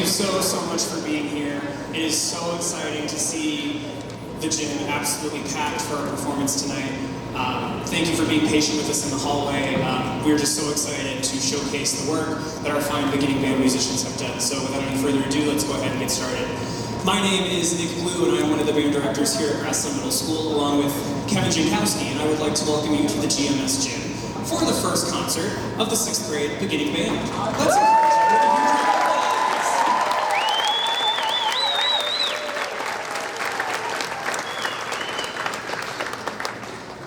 you so much for being here. It is so exciting to see the gym absolutely packed for our performance tonight. Thank you for being patient with us in the hallway. We're just so excited to showcase the work that our fine beginning band musicians have done. So without any further ado, let's go ahead and get started. My name is Nick Blue, and I'm one of the band directors here at Grassland Middle School, along with Kevin Jankowski, and I would like to welcome you to the GMS gym for the first concert of the 6th grade beginning band. Let's encourage you with a huge round of applause.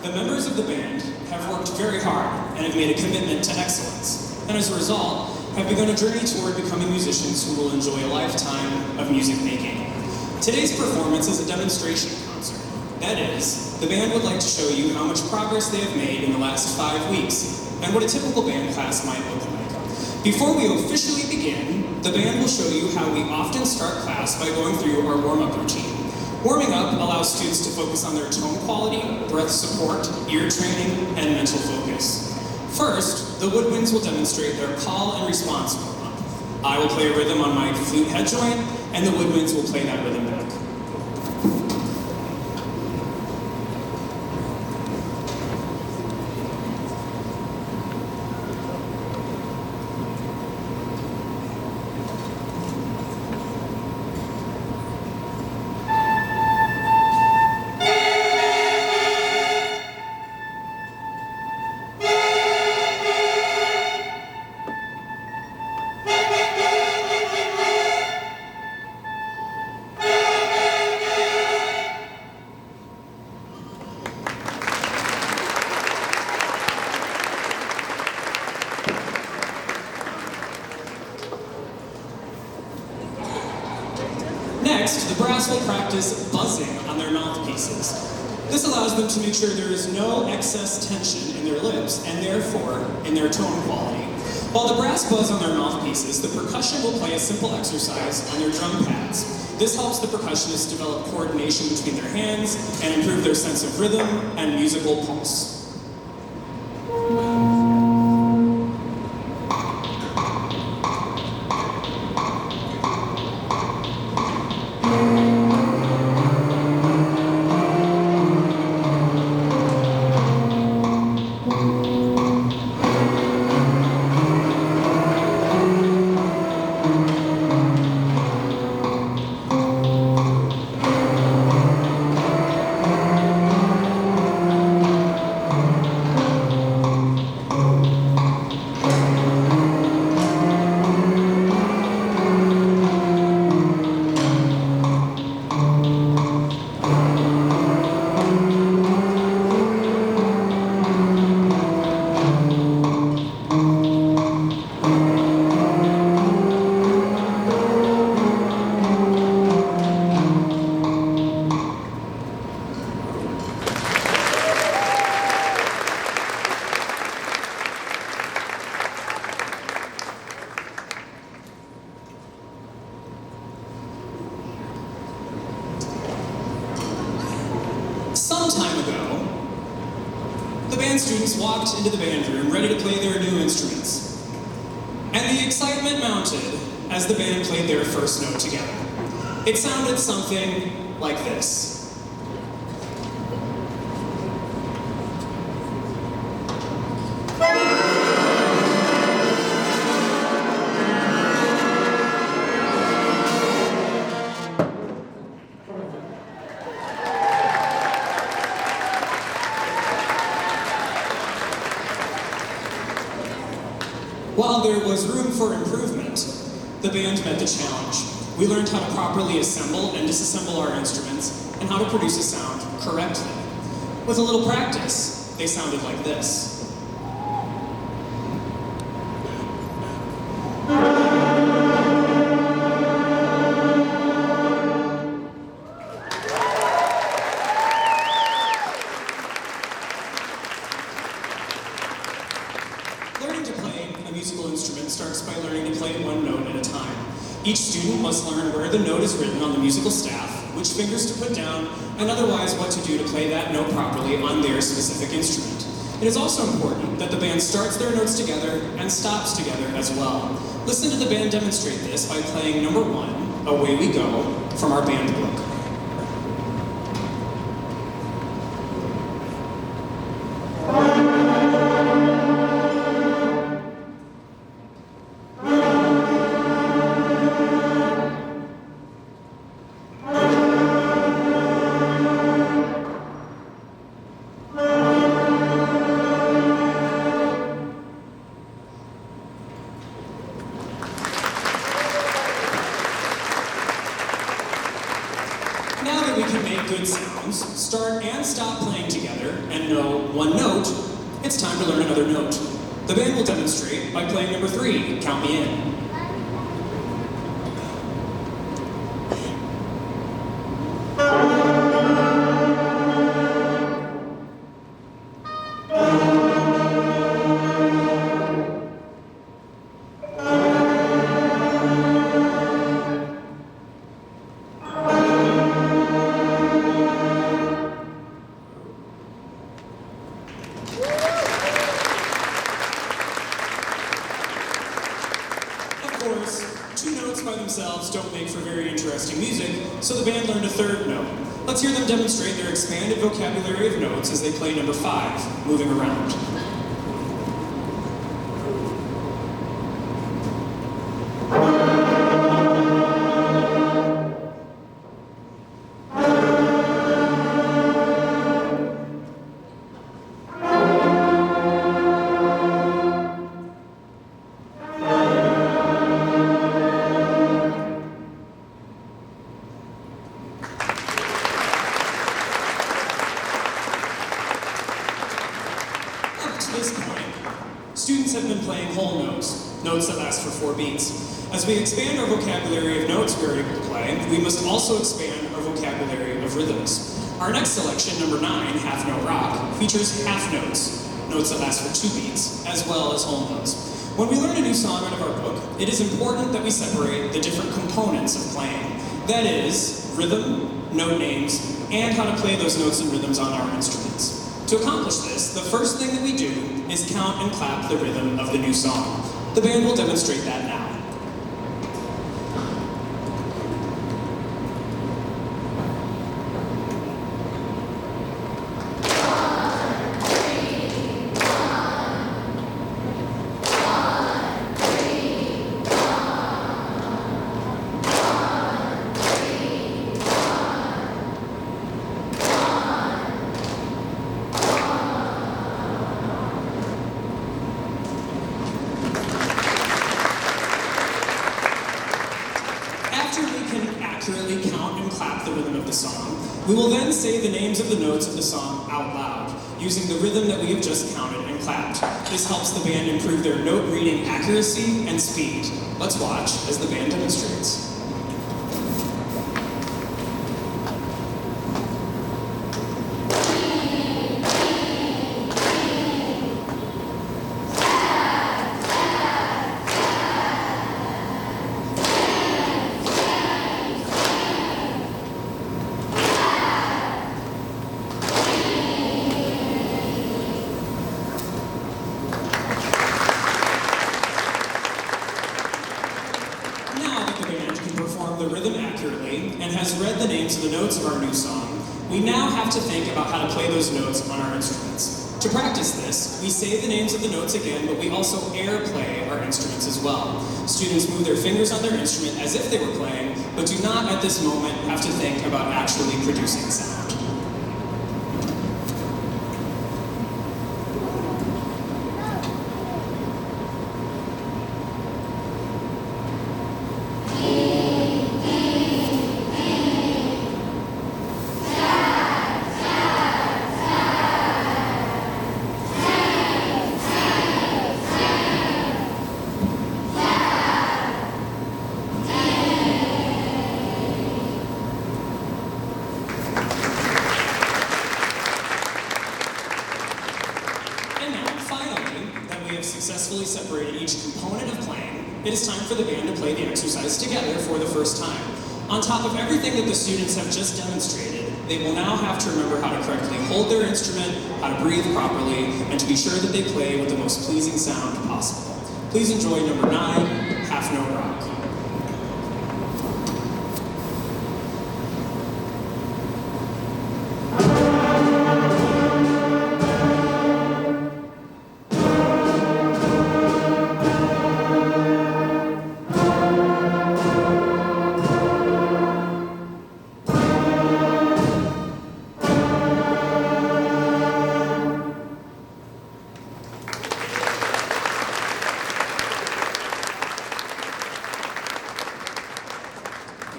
The members of the band have worked very hard and have made a commitment to excellence, and as a result, have begun a journey toward becoming musicians who will enjoy a lifetime of music making. Today's performance is a demonstration concert. That is, the band would like to show you how much progress they have made in the last 5 weeks, and what a typical band class might look like. Before we officially begin, the band will show you how we often start class by going through our warm-up routine. Warming up allows students to focus on their tone quality, breath support, ear training, and mental focus. First, the woodwinds will demonstrate their call and response warm-up. I will play a rhythm on my flute head joint, and the woodwinds will play that rhythm back. Next, the brass will practice buzzing on their mouthpieces. This allows them to make sure there is no excess tension in their lips, and therefore, in their tone quality. While the brass buzz on their mouthpieces, the percussion will play a simple exercise on their drum pads. This helps the percussionists develop coordination between their hands and improve their sense of rhythm and musical pulse. Some time ago, the band students walked into the band room ready to play their new instruments. And the excitement mounted as the band played their first note together. It sounded something like this. While there was room for improvement, the band met the challenge. We learned how to properly assemble and disassemble our instruments and how to produce a sound correctly. With a little practice, they sounded like this. Learning to play a musical instrument starts by learning to play one note at a time. Each student must learn where the note is written on the musical staff, which fingers to put down, and otherwise what to do to play that note properly on their specific instrument. It is also important that the band starts their notes together and stops together as well. Listen to the band demonstrate this by playing number 1, Away We Go, from our band book. Now that we can make good sounds, start and stop playing together, and know one note, it's time to learn another note. The band will demonstrate by playing number 3, Count Me In. Of course, 2 notes by themselves don't make for very interesting music, so the band learned a 3rd note. Let's hear them demonstrate their expanded vocabulary of notes as they play number 5, Moving Around. At this point, students have been playing whole notes, notes that last for 4 beats. As we expand our vocabulary of notes we are able to play, we must also expand our vocabulary of rhythms. Our next selection, number 9, Half Note Rock, features half notes, notes that last for 2 beats, as well as whole notes. When we learn a new song out of our book, it is important that we separate the different components of playing. That is, rhythm, note names, and how to play those notes and rhythms on our instruments. To accomplish this, the first thing that we do is count and clap the rhythm of the new song. The band will demonstrate that now. After we can accurately count and clap the rhythm of the song, we will then say the names of the notes of the song out loud, using the rhythm that we have just counted and clapped. This helps the band improve their note reading accuracy and speed. Let's watch as the band demonstrates. The rhythm accurately and has read the names of the notes of our new song, we now have to think about how to play those notes on our instruments. To practice this, we say the names of the notes again, but we also airplay our instruments as well. Students move their fingers on their instrument as if they were playing, but do not at this moment have to think about actually producing sound. Successfully separated each component of playing, it is time for the band to play the exercise together for the first time. On top of everything that the students have just demonstrated, they will now have to remember how to correctly hold their instrument, how to breathe properly, and to be sure that they play with the most pleasing sound possible. Please enjoy number 9, Half Note Rock.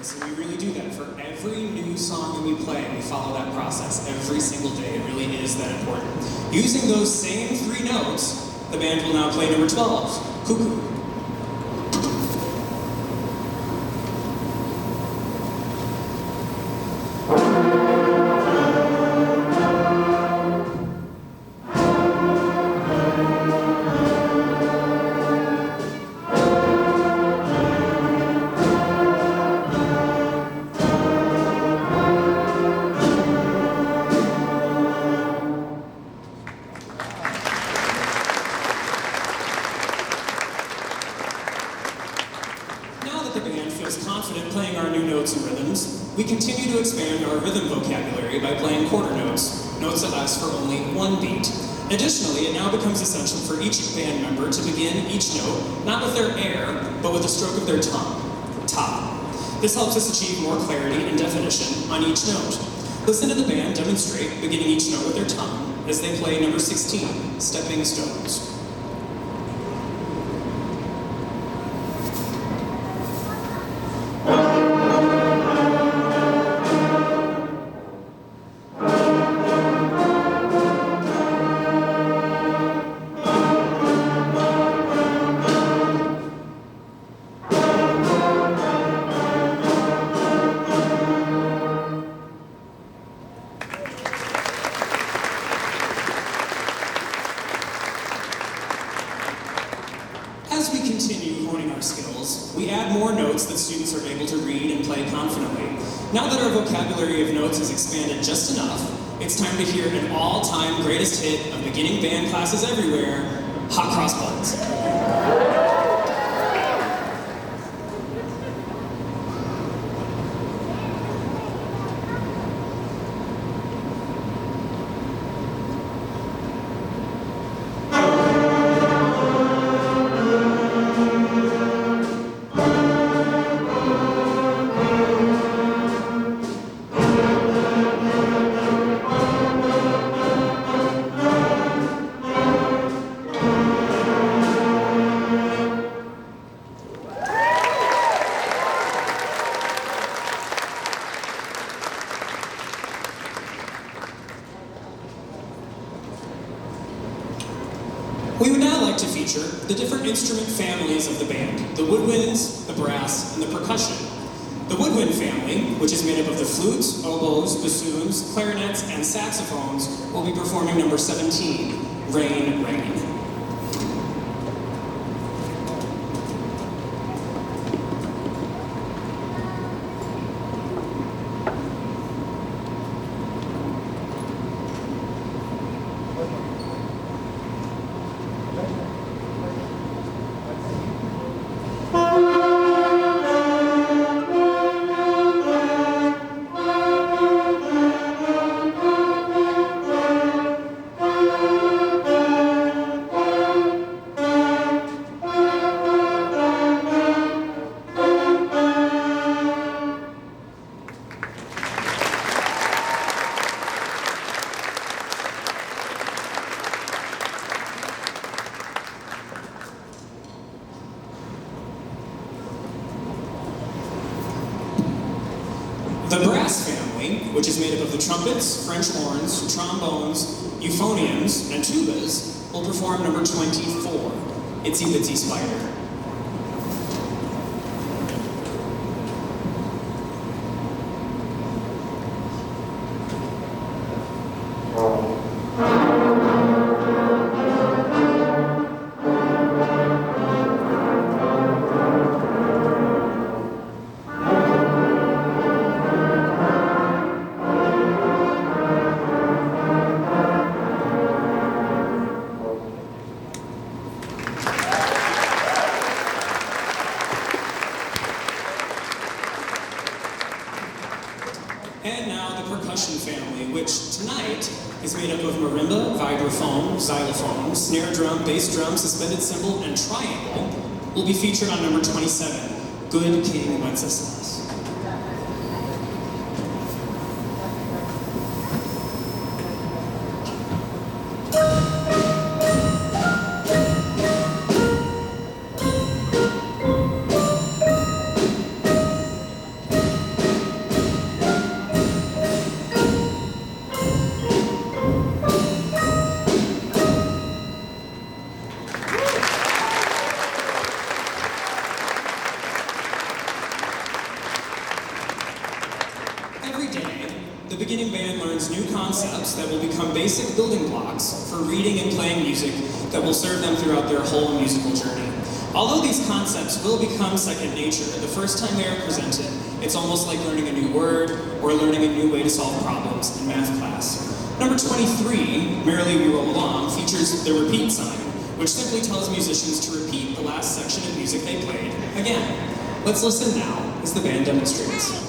So we really do that. For every new song that we play, we follow that process every single day. It really is that important. Using those same 3 notes, the band will now play number 12, Cuckoo. Confident playing our new notes and rhythms, we continue to expand our rhythm vocabulary by playing quarter notes, notes that last for only 1 beat. Additionally, it now becomes essential for each band member to begin each note not with their air, but with a stroke of their tongue, ta. This helps us achieve more clarity and definition on each note. Listen to the band demonstrate beginning each note with their tongue as they play number 16, Stepping Stones. As we continue honing our skills, we add more notes that students are able to read and play confidently. Now that our vocabulary of notes has expanded just enough, it's time to hear an all-time greatest hit of beginning band classes everywhere, Hot Cross Buns. We would now like to feature the different instrument families of the band, the woodwinds, the brass, and the percussion. The woodwind family, which is made up of the flutes, oboes, bassoons, clarinets, and saxophones, will be performing number 17, Rain, Rain. The brass family, which is made up of the trumpets, French horns, trombones, euphoniums, and tubas, will perform number 24, Itsy Bitsy Spider. And now the percussion family, which tonight is made up of marimba, vibraphone, xylophone, snare drum, bass drum, suspended cymbal, and triangle, will be featured on number 27, Good King Wenceslas. Every day, the beginning band learns new concepts that will become basic building blocks for reading and playing music that will serve them throughout their whole musical journey. Although these concepts will become second nature, the first time they are presented, it's almost like learning a new word or learning a new way to solve problems in math class. Number 23, Merrily We Roll Along, features the repeat sign, which simply tells musicians to repeat the last section of music they played again. Let's listen now as the band demonstrates.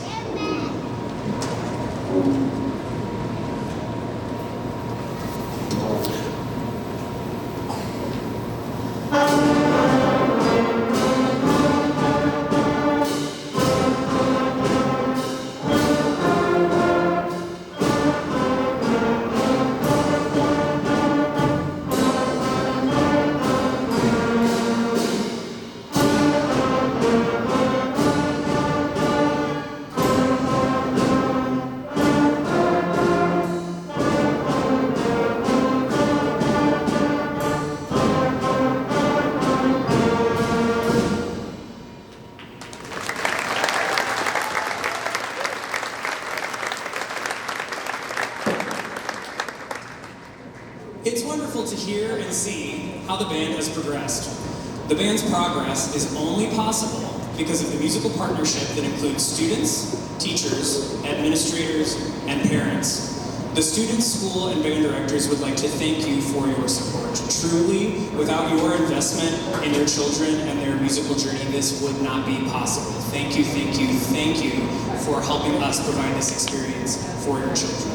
It's wonderful to hear and see how the band has progressed. The band's progress is only possible because of the musical partnership that includes students, teachers, administrators, and parents. The students, school, and band directors would like to thank you for your support. Truly, without your investment in your children and their musical journey, this would not be possible. Thank you, thank you, thank you for helping us provide this experience for your children.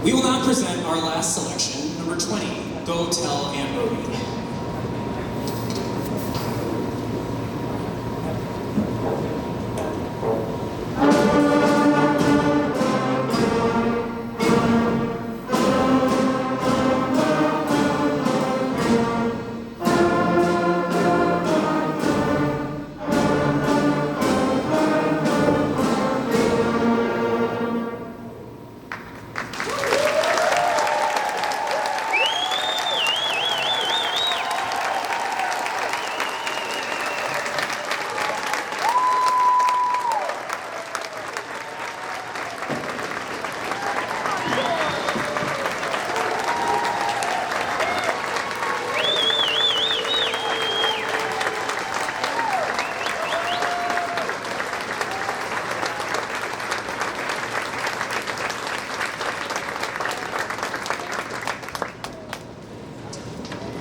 We will now present our last selection, number 20, Go Tell Aunt Rhody.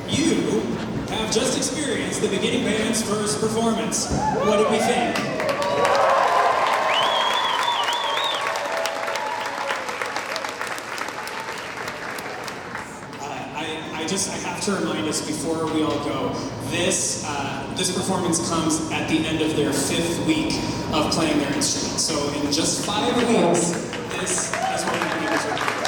You have just experienced the beginning band's first performance. What did we think? I have to remind us before we all go, this performance comes at the end of their 5th week of playing their instrument. So in just 5 weeks, this is what the week is recorded.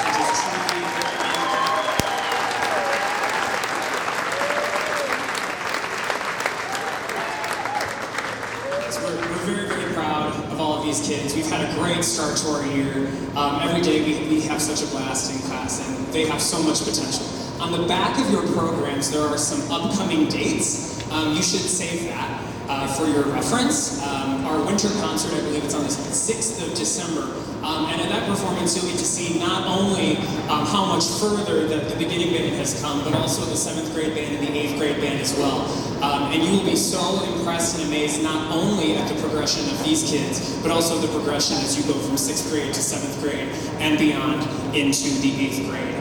We're very, very proud of all of these kids. We've had a great start to our year. Every day we have such a blast in class, and they have so much potential. On the back of your programs, there are some upcoming dates. You should save that for your reference. Our winter concert, I believe it's on the 6th of December. And at that performance, you'll get to see not only how much further that the beginning band has come, but also the 7th grade band and the 8th grade band as well. And you will be so impressed and amazed not only at the progression of these kids, but also the progression as you go from 6th grade to 7th grade and beyond into the 8th grade.